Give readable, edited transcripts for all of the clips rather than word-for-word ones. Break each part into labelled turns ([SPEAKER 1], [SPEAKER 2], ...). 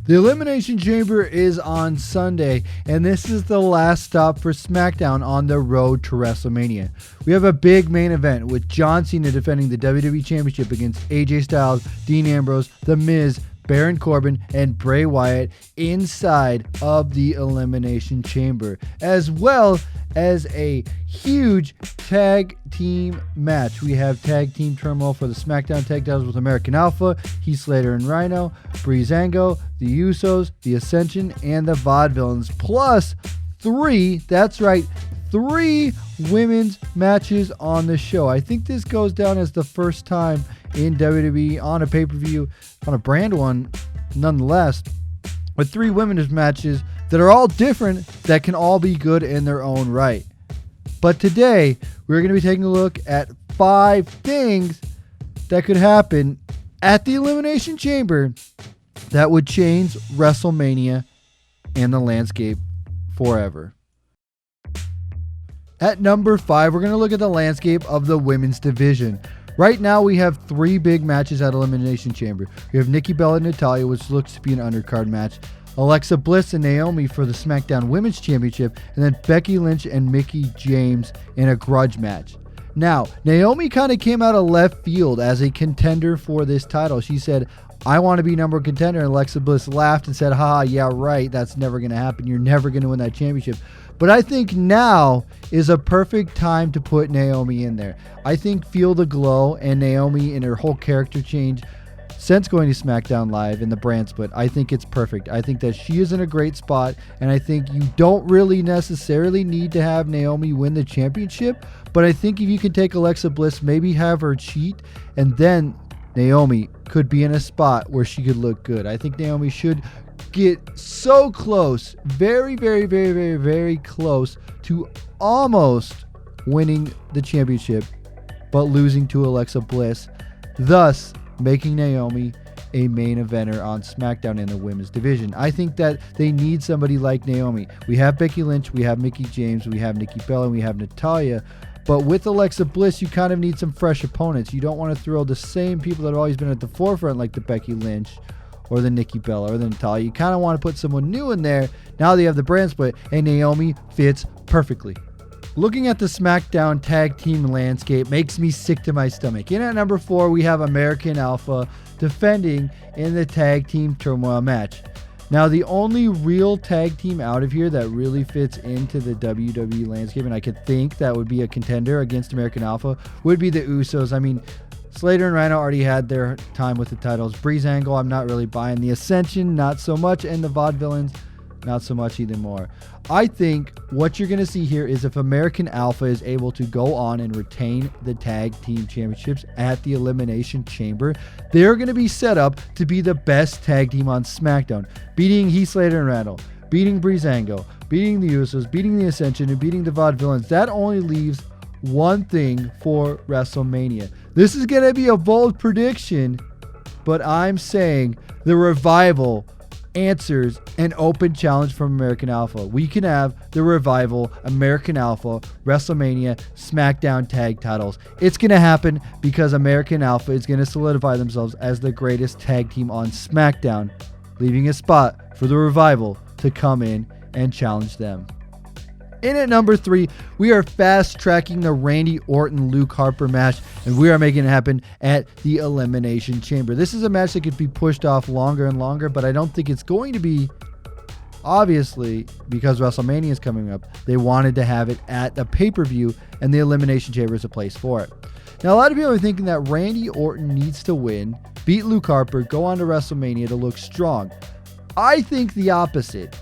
[SPEAKER 1] The Elimination Chamber is on Sunday, and this is the last stop for SmackDown on the road to WrestleMania. We have a big main event with John Cena defending the WWE Championship against AJ Styles, Dean Ambrose, The Miz, Baron Corbin, and Bray Wyatt inside of the Elimination Chamber, as well as a huge tag team match. We have tag team turmoil for the SmackDown tag titles with American Alpha, Heath Slater and Rhino, Breezango, the Usos, the Ascension, and the Vaudevillains, plus three women's matches on the show. I think this goes down as the first time in WWE on a pay-per-view, on a brand one nonetheless, with three women's matches that are all different, that can all be good in their own right. But today, we're going to be taking a look at 5 things that could happen at the Elimination Chamber that would change WrestleMania and the landscape forever. At number 5, we're going to look at the landscape of the women's division. Right now, we have 3 big matches at Elimination Chamber. We have Nikki Bella and Natalya, which looks to be an undercard match. Alexa Bliss and Naomi for the SmackDown Women's Championship. And then Becky Lynch and Mickie James in a grudge match. Now, Naomi kind of came out of left field as a contender for this title. She said, I want to be number 1 contender. And Alexa Bliss laughed and said, haha, yeah, right. That's never going to happen. You're never going to win that championship. But I think now is a perfect time to put Naomi in there. I think Feel the Glow and Naomi and her whole character change since going to SmackDown Live in the brand split, I think it's perfect. I think that she is in a great spot, and I think you don't really necessarily need to have Naomi win the championship, but I think if you can take Alexa Bliss, maybe have her cheat, and then Naomi could be in a spot where she could look good. I think Naomi should get so close, very, very, very, very, very close to almost winning the championship, but losing to Alexa Bliss, thus making Naomi a main eventer on SmackDown in the women's division. I think that they need somebody like Naomi. We have Becky Lynch, we have Mickie James, we have Nikki Bella, and we have Natalya. But with Alexa Bliss, you kind of need some fresh opponents. You don't want to throw the same people that have always been at the forefront, like the Becky Lynch or the Nikki Bella or the Natalya. You kind of want to put someone new in there. Now they have the brand split, and Naomi fits perfectly. Looking at the SmackDown tag team landscape makes me sick to my stomach. In at number 4, we have American Alpha defending in the tag team turmoil match. Now, the only real tag team out of here that really fits into the WWE landscape, and I could think that would be a contender against American Alpha, would be the Usos. I mean, Slater and Rhino already had their time with the titles. Breezango, I'm not really buying. The Ascension, not so much. And the Vaudevillains, not so much either more. I think what you're going to see here is if American Alpha is able to go on and retain the tag team championships at the Elimination Chamber, they're going to be set up to be the best tag team on SmackDown, beating Heath Slater and Randall, beating Breezango, beating the Usos, beating the Ascension, and beating the Vaudevillains. That only leaves one thing for WrestleMania. This is going to be a bold prediction, but I'm saying the Revival answers an open challenge from American Alpha. We can have the Revival, American Alpha, WrestleMania, SmackDown tag titles. It's going to happen because American Alpha is going to solidify themselves as the greatest tag team on SmackDown, leaving a spot for the Revival to come in and challenge them. In at number 3, we are fast-tracking the Randy Orton-Luke Harper match, and we are making it happen at the Elimination Chamber. This is a match that could be pushed off longer and longer, but I don't think it's going to be, obviously, because WrestleMania is coming up. They wanted to have it at the pay-per-view, and the Elimination Chamber is a place for it. Now, a lot of people are thinking that Randy Orton needs to win, beat Luke Harper, go on to WrestleMania to look strong. I think the opposite.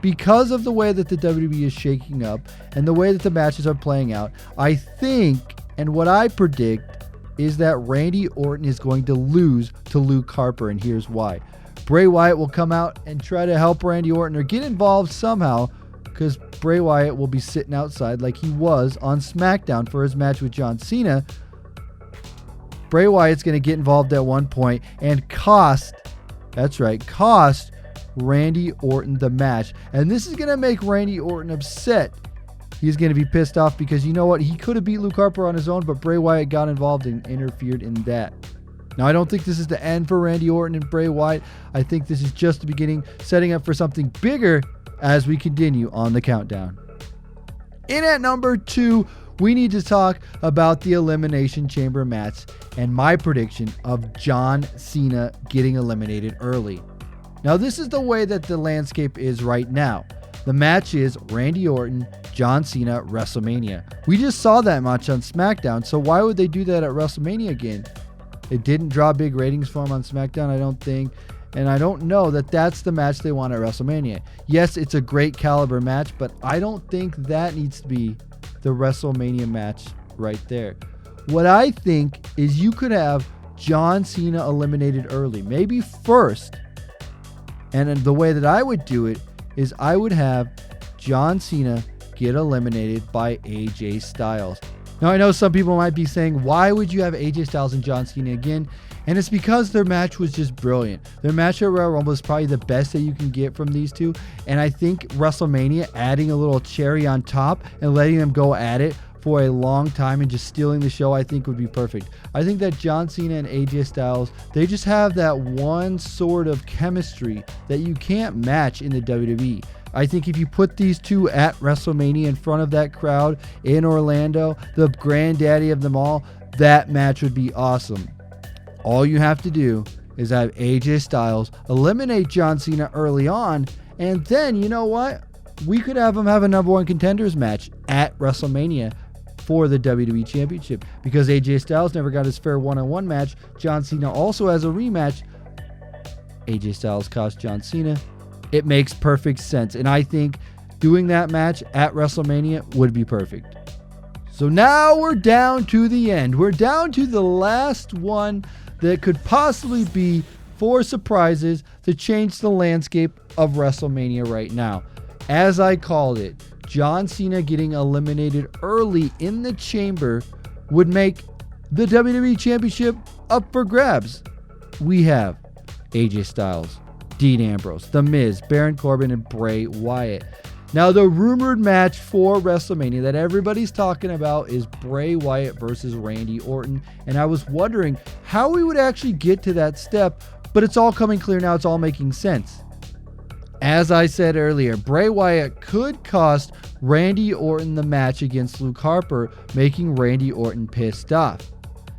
[SPEAKER 1] Because of the way that the WWE is shaking up and the way that the matches are playing out, I think, and what I predict, is that Randy Orton is going to lose to Luke Harper, and here's why. Bray Wyatt will come out and try to help Randy Orton or get involved somehow, because Bray Wyatt will be sitting outside like he was on SmackDown for his match with John Cena. Bray Wyatt's going to get involved at one point and cost Randy Orton the match. And this is going to make Randy Orton upset. He's going to be pissed off because you know what? He could have beat Luke Harper on his own, but Bray Wyatt got involved and interfered in that. Now, I don't think this is the end for Randy Orton and Bray Wyatt. I think this is just the beginning, setting up for something bigger as we continue on the countdown. In at number 2, we need to talk about the Elimination Chamber match and my prediction of John Cena getting eliminated early. Now, this is the way that the landscape is right now. The match is Randy Orton, John Cena, WrestleMania. We just saw that match on SmackDown, so why would they do that at WrestleMania again? It didn't draw big ratings for him on SmackDown, I don't think. And I don't know that that's the match they want at WrestleMania. Yes, it's a great caliber match, but I don't think that needs to be the WrestleMania match right there. What I think is you could have John Cena eliminated early, maybe first. And the way that I would do it is I would have John Cena get eliminated by AJ Styles. Now, I know some people might be saying, why would you have AJ Styles and John Cena again? And it's because their match was just brilliant. Their match at Royal Rumble is probably the best that you can get from these two. And I think WrestleMania, adding a little cherry on top and letting them go at it for a long time and just stealing the show, I think would be perfect. I think that John Cena and AJ Styles, they just have that one sort of chemistry that you can't match in the WWE. I think if you put these two at WrestleMania in front of that crowd in Orlando, the granddaddy of them all, that match would be awesome. All you have to do is have AJ Styles eliminate John Cena early on, and then, you know what? We could have him have a number one contenders match at WrestleMania for the WWE Championship, because AJ Styles never got his fair one-on-one match. John Cena also has a rematch. AJ Styles cost John Cena. It makes perfect sense, and I think doing that match at WrestleMania would be perfect. So now we're down to the end. We're down to the last one that could possibly be 4 surprises to change the landscape of WrestleMania right now. As I called it, John Cena getting eliminated early in the chamber would make the WWE Championship up for grabs. We have AJ Styles, Dean Ambrose, The Miz, Baron Corbin, and Bray Wyatt. Now, the rumored match for WrestleMania that everybody's talking about is Bray Wyatt versus Randy Orton. And I was wondering how we would actually get to that step, but it's all coming clear now. It's all making sense. As I said earlier, Bray Wyatt could cost Randy Orton the match against Luke Harper, making Randy Orton pissed off.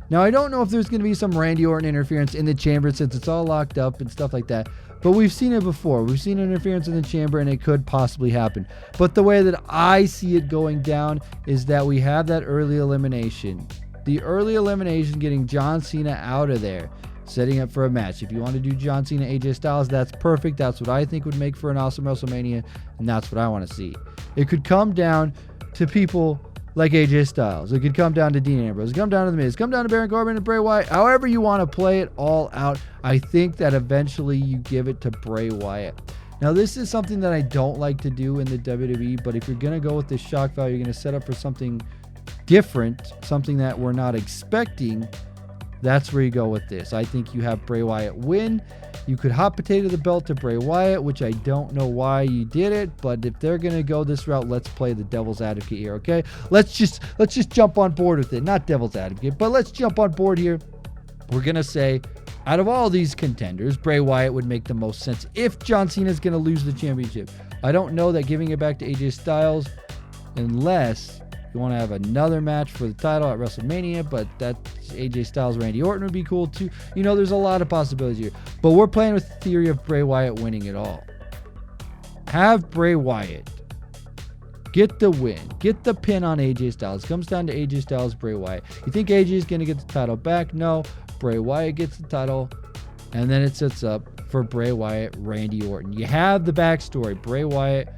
[SPEAKER 1] Now, I don't know if there's going to be some Randy Orton interference in the chamber since it's all locked up and stuff like that. But we've seen it before. We've seen interference in the chamber, and it could possibly happen. But the way that I see it going down is that we have that early elimination. The early elimination getting John Cena out of there, setting up for a match. If you want to do John Cena, AJ Styles, that's perfect. That's what I think would make for an awesome WrestleMania, and that's what I want to see. It could come down to people like AJ Styles. It could come down to Dean Ambrose. It could come down to The Miz. It could come down to Baron Corbin and Bray Wyatt. However you want to play it all out, I think that eventually you give it to Bray Wyatt. Now, this is something that I don't like to do in the WWE, but if you're going to go with this shock value, you're going to set up for something different, something that we're not expecting. That's where you go with this. I think you have Bray Wyatt win. You could hot potato the belt to Bray Wyatt, which I don't know why you did it, but if they're going to go this route, let's play the devil's advocate here, okay? Let's just jump on board with it. Not devil's advocate, but let's jump on board here. We're going to say, out of all these contenders, Bray Wyatt would make the most sense if John Cena is going to lose the championship. I don't know that giving it back to AJ Styles, unless you want to have another match for the title at WrestleMania, but that AJ Styles, Randy Orton would be cool too. You know, there's a lot of possibilities here. But we're playing with the theory of Bray Wyatt winning it all. Have Bray Wyatt get the win. Get the pin on AJ Styles. Comes down to AJ Styles, Bray Wyatt. You think AJ is going to get the title back? No. Bray Wyatt gets the title. And then it sets up for Bray Wyatt, Randy Orton. You have the backstory. Bray Wyatt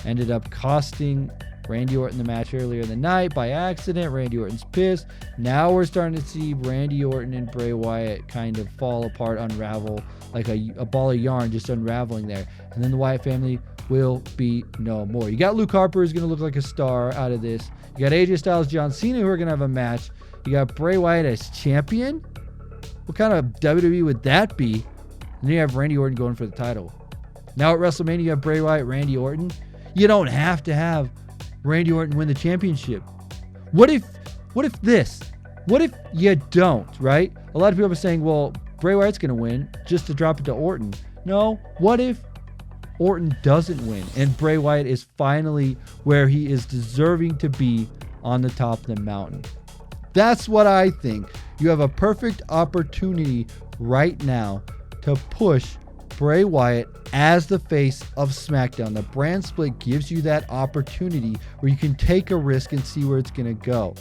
[SPEAKER 1] ended up costing Randy Orton the match earlier in the night by accident. Randy Orton's pissed. Now we're starting to see Randy Orton and Bray Wyatt kind of fall apart, unravel, like a ball of yarn just unraveling there. And then the Wyatt family will be no more. You got Luke Harper, who's going to look like a star out of this. You got AJ Styles, John Cena, who are going to have a match. You got Bray Wyatt as champion. What kind of WWE would that be? And then you have Randy Orton going for the title. Now at WrestleMania, you have Bray Wyatt, Randy Orton. You don't have to have Randy Orton win the championship. What if this? What if you don't, right? A lot of people are saying, well, Bray Wyatt's going to win just to drop it to Orton. No, what if Orton doesn't win and Bray Wyatt is finally where he is deserving to be, on the top of the mountain? That's what I think. You have a perfect opportunity right now to push Bray Wyatt as the face of SmackDown. The brand split gives you that opportunity where you can take a risk and see where it's going to go.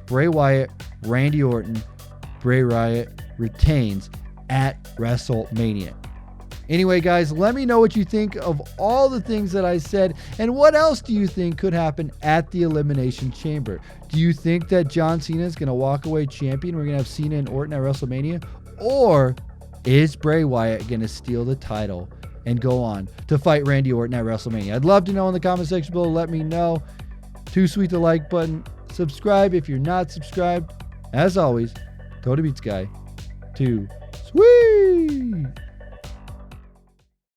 [SPEAKER 1] Bray Wyatt, Randy Orton, Bray Wyatt retains at WrestleMania. Anyway, guys, let me know what you think of all the things that I said, and what else do you think could happen at the Elimination Chamber? Do you think that John Cena is going to walk away champion? We're going to have Cena and Orton at WrestleMania? Or is Bray Wyatt going to steal the title and go on to fight Randy Orton at WrestleMania? I'd love to know in the comment section below. Let me know. Too sweet to like button. Subscribe if you're not subscribed. As always, TonyPizzaGuy. Too sweet.